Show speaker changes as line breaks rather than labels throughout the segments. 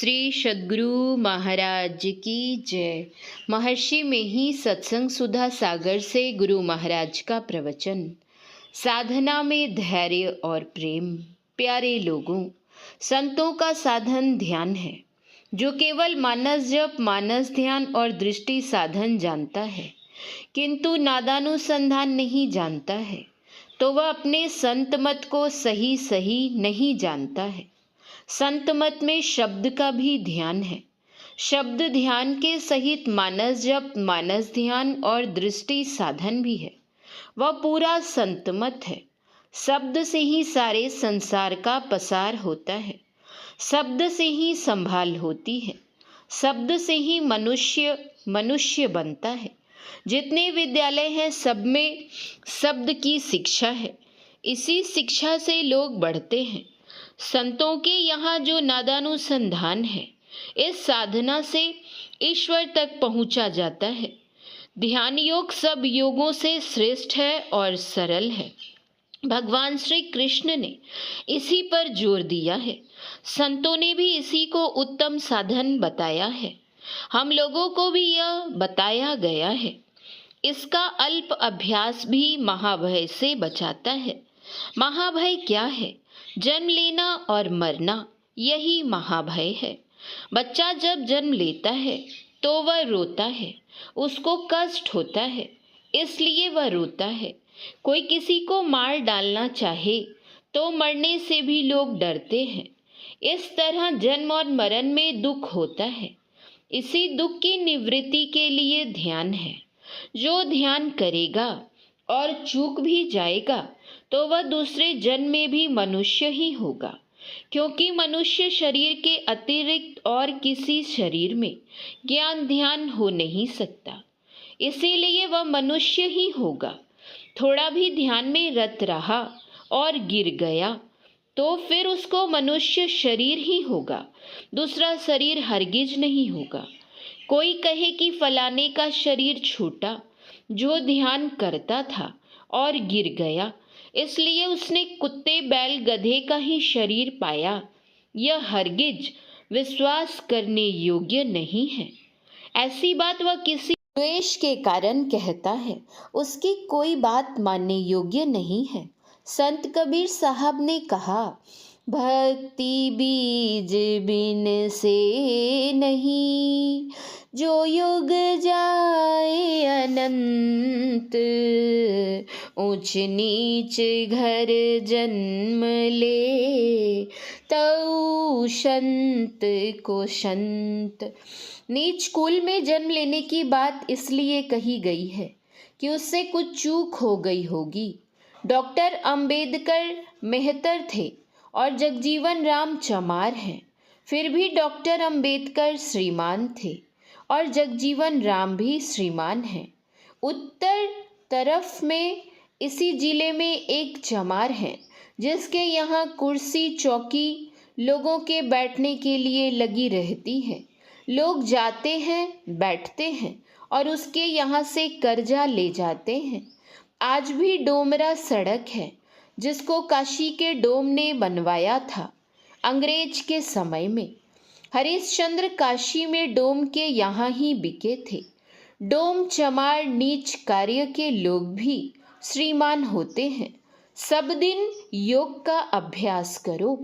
श्री सद्गुरु महाराज की जय। महर्षि में ही सत्संग सुधा सागर से गुरु महाराज का प्रवचन। साधना में धैर्य और प्रेम। प्यारे लोगों, संतों का साधन ध्यान है। जो केवल मानस जप, मानस ध्यान और दृष्टि साधन जानता है, किंतु नादानुसंधान नहीं जानता है, तो वह अपने संत मत को सही नहीं जानता है। संत मत में शब्द का भी ध्यान है। शब्द ध्यान के सहित मानस जप, मानस ध्यान और दृष्टि साधन भी है। वह पूरा संत मत है। शब्द से ही सारे संसार का पसार होता है। शब्द से ही संभाल होती है। शब्द से ही मनुष्य बनता है। जितने विद्यालय हैं, सब में शब्द की शिक्षा है। इसी शिक्षा से लोग बढ़ते हैं। संतों के यहाँ जो नादानुसंधान है, इस साधना से ईश्वर तक पहुँचा जाता है। ध्यान योग सब योगों से श्रेष्ठ है और सरल है। भगवान श्री कृष्ण ने इसी पर जोर दिया है। संतों ने भी इसी को उत्तम साधन बताया है। हम लोगों को भी यह बताया गया है। इसका अल्प अभ्यास भी महाभय से बचाता है। महाभय क्या है? जन्म लेना और मरना, यही महाभय है। बच्चा जब जन्म लेता है तो वह रोता है, उसको कष्ट होता है, इसलिए वह रोता है। कोई किसी को मार डालना चाहे तो मरने से भी लोग डरते हैं। इस तरह जन्म और मरण में दुख होता है। इसी दुख की निवृत्ति के लिए ध्यान है। जो ध्यान करेगा और चूक भी जाएगा तो वह दूसरे जन्म में भी मनुष्य ही होगा, क्योंकि मनुष्य शरीर के अतिरिक्त और किसी शरीर में ज्ञान ध्यान हो नहीं सकता। इसीलिए वह मनुष्य ही होगा। थोड़ा भी ध्यान में रत रहा और गिर गया तो फिर उसको मनुष्य शरीर ही होगा, दूसरा शरीर हरगिज नहीं होगा। कोई कहे कि फलाने का शरीर छूटा, जो ध्यान करता था और गिर गया, इसलिए उसने कुत्ते बैल गधे का ही शरीर पाया। यह हरगिज विश्वास करने योग्य नहीं है। ऐसी बात वह किसी द्वेष के कारण कहता है, उसकी कोई बात मानने योग्य नहीं है। संत कबीर साहब ने कहा, भक्ति बीज बिन से नहीं, जो युग जाए अनंत, ऊंच नीच घर जन्म ले, तऊ संत को संत। नीच कुल में जन्म लेने की बात इसलिए कही गई है कि उससे कुछ चूक हो गई होगी। डॉक्टर अंबेडकर मेहतर थे और जगजीवन राम चमार हैं। फिर भी डॉक्टर अंबेडकर श्रीमान थे और जगजीवन राम भी श्रीमान हैं। उत्तर तरफ में इसी जिले में एक चमार है, जिसके यहाँ कुर्सी चौकी लोगों के बैठने के लिए लगी रहती है। लोग जाते हैं, बैठते हैं और उसके यहाँ से कर्जा ले जाते हैं। आज भी डोमरा सड़क है, जिसको काशी के डोम ने बनवाया था अंग्रेज के समय में। हरिश्चंद्र काशी में डोम के यहाँ ही बिके थे। डोम चमार नीच कार्य के लोग भी श्रीमान होते हैं। सब दिन योग का अभ्यास करो।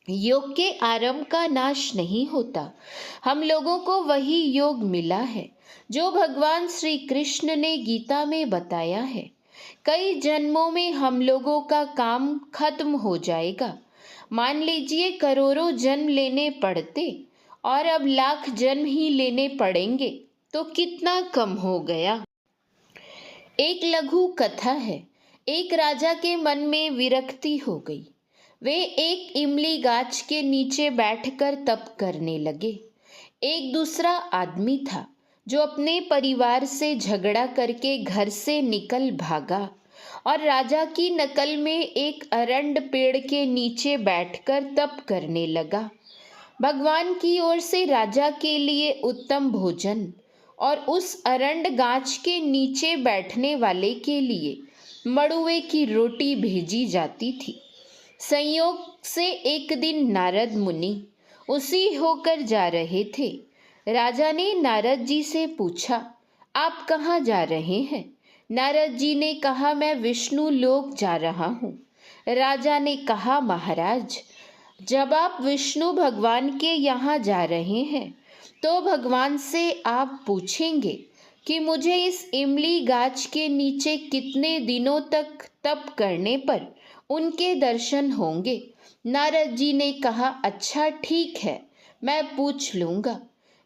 योग के आरंभ का नाश नहीं होता। हम लोगों को वही योग मिला है जो भगवान श्री कृष्ण ने गीता में बताया है। कई जन्मों में हम लोगों का काम खत्म हो जाएगा। मान लीजिए करोड़ों जन्म लेने पड़ते और अब लाख जन्म ही लेने पड़ेंगे तो कितना कम हो गया। एक लघु कथा है। एक राजा के मन में विरक्ति हो गई। वे एक इमली गाछ के नीचे बैठकर तप करने लगे। एक दूसरा आदमी था जो अपने परिवार से झगड़ा करके घर से निकल भागा और राजा की नकल में एक अरंड पेड़ के नीचे बैठकर तप करने लगा। भगवान की ओर से राजा के लिए उत्तम भोजन और उस अरंड गाछ के नीचे बैठने वाले के लिए मड़ुए की रोटी भेजी जाती थी। संयोग से एक दिन नारद मुनि उसी होकर जा रहे थे। राजा ने नारद जी से पूछा, आप कहाँ जा रहे हैं? नारद जी ने कहा, मैं विष्णु लोक जा रहा हूँ। राजा ने कहा, महाराज, जब आप विष्णु भगवान के यहाँ जा रहे हैं तो भगवान से आप पूछेंगे कि मुझे इस इमली गाछ के नीचे कितने दिनों तक तप करने पर उनके दर्शन होंगे। नारद जी ने कहा, अच्छा ठीक है, मैं पूछ लूँगा।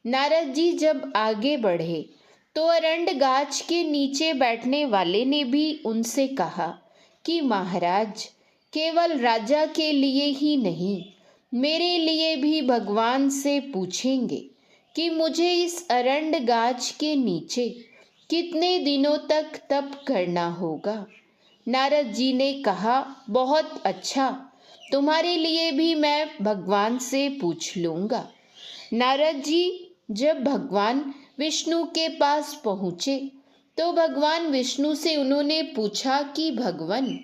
नारद जी जब आगे बढ़े तो अरंड गाछ के नीचे बैठने वाले ने भी उनसे कहा कि महाराज, केवल राजा के लिए ही नहीं, मेरे लिए भी भगवान से पूछेंगे कि मुझे इस अरंड गाछ के नीचे कितने दिनों तक तप करना होगा। नारद जी ने कहा, बहुत अच्छा, तुम्हारे लिए भी मैं भगवान से पूछ लूँगा। नारद जी जब भगवान विष्णु के पास पहुँचे तो भगवान विष्णु से उन्होंने पूछा कि भगवान,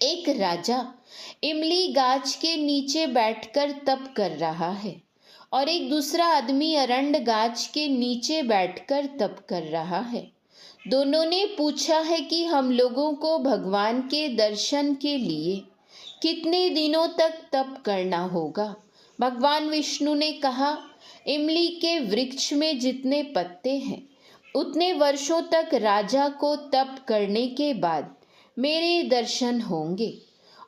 एक राजा इमली गाछ के नीचे बैठकर तप कर रहा है और एक दूसरा आदमी अरंड गाछ के नीचे बैठकर तप कर रहा है। दोनों ने पूछा है कि हम लोगों को भगवान के दर्शन के लिए कितने दिनों तक तप करना होगा। भगवान विष्णु ने कहा, इमली के वृक्ष में जितने पत्ते हैं उतने वर्षों तक राजा को तप करने के बाद मेरे दर्शन होंगे।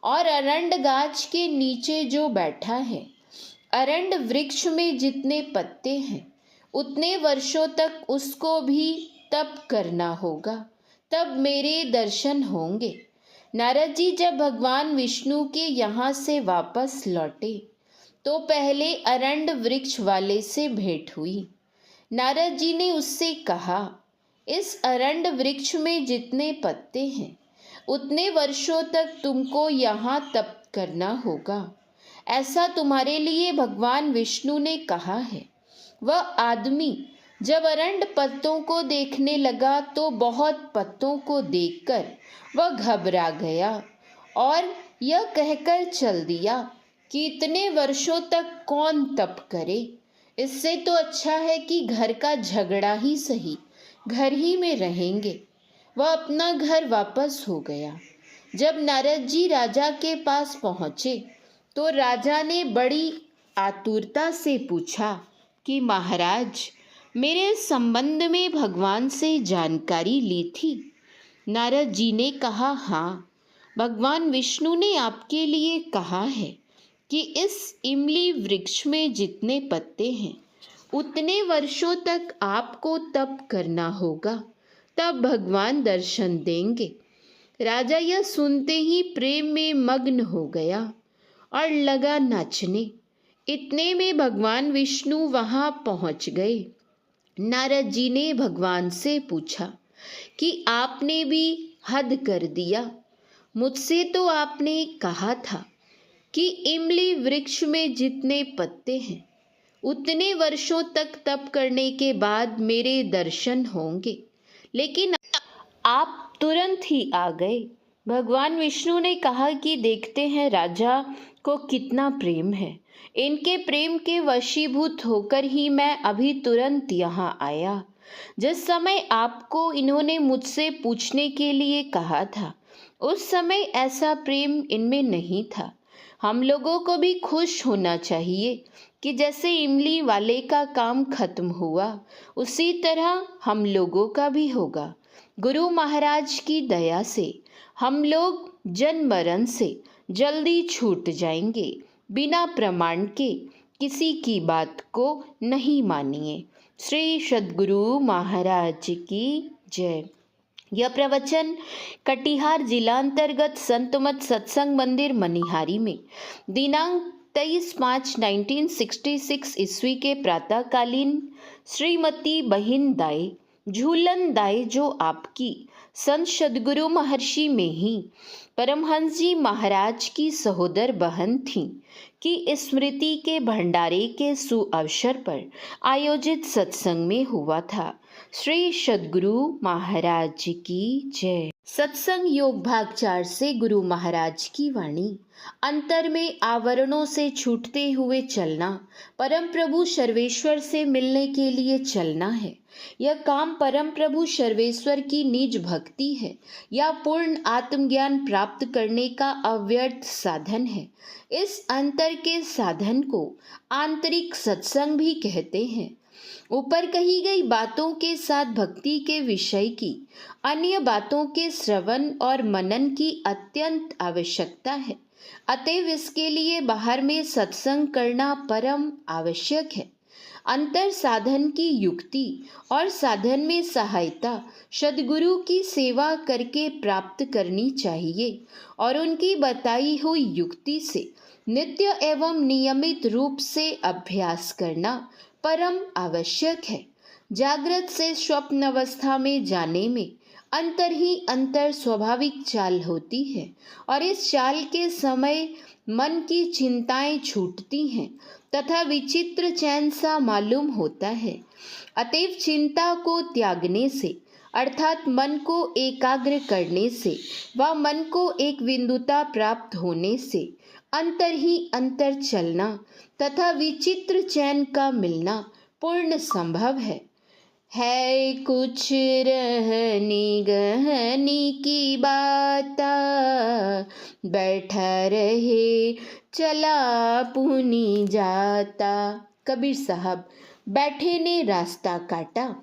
और अरंड गाछ के नीचे जो बैठा है, अरंड वृक्ष में जितने पत्ते हैं उतने वर्षों तक उसको भी तप करना होगा, तब मेरे दर्शन होंगे। नारद जी जब भगवान विष्णु के यहाँ से वापस लौटे तो पहले अरंड वृक्ष वाले से भेंट हुई। नारद जी ने उससे कहा, इस अरंड वृक्ष में जितने पत्ते हैं उतने वर्षों तक तुमको यहाँ तप करना होगा, ऐसा तुम्हारे लिए भगवान विष्णु ने कहा है। वह आदमी जब अरंड पत्तों को देखने लगा तो बहुत पत्तों को देखकर वह घबरा गया और यह कहकर चल दिया कि इतने वर्षों तक कौन तप करे, इससे तो अच्छा है कि घर का झगड़ा ही सही, घर ही में रहेंगे। वह अपना घर वापस हो गया। जब नारद जी राजा के पास पहुँचे तो राजा ने बड़ी आतुरता से पूछा कि महाराज, मेरे संबंध में भगवान से जानकारी ली थी? नारद जी ने कहा, हाँ, भगवान विष्णु ने आपके लिए कहा है कि इस इमली वृक्ष में जितने पत्ते हैं उतने वर्षों तक आपको तप करना होगा, तब भगवान दर्शन देंगे। राजा यह सुनते ही प्रेम में मग्न हो गया और लगा नाचने। इतने में भगवान विष्णु वहाँ पहुँच गए। नारद जी ने भगवान से पूछा कि आपने भी हद कर दिया। मुझसे तो आपने कहा था कि इमली वृक्ष में जितने पत्ते हैं उतने वर्षों तक तप करने के बाद मेरे दर्शन होंगे, लेकिन आप तुरंत ही आ गए। भगवान विष्णु ने कहा कि देखते हैं राजा को कितना प्रेम है, इनके प्रेम के वशीभूत होकर ही मैं अभी तुरंत यहाँ आया। जिस समय आपको इन्होंने मुझसे पूछने के लिए कहा था उस समय ऐसा प्रेम इनमें नहीं था। हम लोगों को भी खुश होना चाहिए कि जैसे इमली वाले का काम खत्म हुआ उसी तरह हम लोगों का भी होगा। गुरु महाराज की दया से हम लोग जन्म मरण से जल्दी छूट जाएंगे। बिना प्रमाण के किसी की बात को नहीं मानिए। श्री सद्गुरु महाराज की जय। यह प्रवचन कटिहार जिला अंतर्गत संत मत सत्संग मंदिर मनिहारी में दिनांक 23/5/1966 ईस्वी के प्रातःकालीन श्रीमती बहिन दाई झूलन दाई, जो आपकी संत सद्गुरु महर्षि में ही परमहंस जी महाराज की सहोदर बहन थीं, की स्मृति के भंडारे के सुअवसर पर आयोजित सत्संग में हुआ था। श्री सद्गुरु महाराज की जय। सत्संग योग भाग 4 से गुरु महाराज की वाणी। अंतर में आवरणों से छूटते हुए चलना, परम प्रभु सर्वेश्वर से मिलने के लिए चलना है। यह काम परम प्रभु सर्वेश्वर की निज भक्ति है या पूर्ण आत्मज्ञान प्राप्त करने का अव्यर्थ साधन है। इस अंतर के साधन को आंतरिक सत्संग भी कहते हैं। ऊपर कही गई बातों के साथ भक्ति के विषय की अन्य बातों के श्रवण और मनन की अत्यंत आवश्यकता है। अतएव इसके लिए बाहर में सत्संग करना परम आवश्यक है। अंतर साधन की युक्ति और साधन में सहायता सद्गुरु की सेवा करके प्राप्त करनी चाहिए और उनकी बताई हुई युक्ति से नित्य एवं नियमित रूप से अभ्यास करना परम आवश्यक है। जागृत से स्वप्न अवस्था में जाने में अंतर ही अंतर स्वाभाविक चाल होती है और इस चाल के समय मन की चिंताएं छूटती हैं तथा विचित्र चैन सा मालूम होता है। अतएव चिंता को त्यागने से अर्थात मन को एकाग्र करने से व मन को एक बिंदुता प्राप्त होने से अंतर ही अंतर चलना तथा विचित्र चैन का मिलना पूर्ण संभव है कुछ रहनी गहनी की बाता, बैठा रहे चला पुनी जाता। कबीर साहब। बैठे ने रास्ता काटा,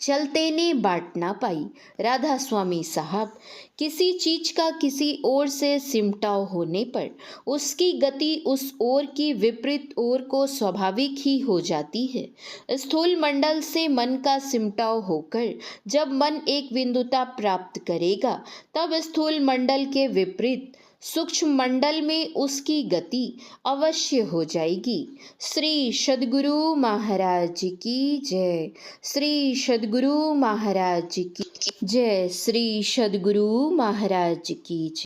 चलते ने बाट ना पाई। राधा स्वामी साहब। किसी चीज का किसी ओर से सिमटाव होने पर उसकी गति उस ओर की विपरीत ओर को स्वाभाविक ही हो जाती है। स्थूल मंडल से मन का सिमटाव होकर जब मन एक बिंदुता प्राप्त करेगा तब स्थूल मंडल के विपरीत सूक्ष्म मंडल में उसकी गति अवश्य हो जाएगी। श्री सद्गुरु महाराज की जय। श्री सद्गुरु महाराज की जय। श्री सद्गुरु महाराज की जय।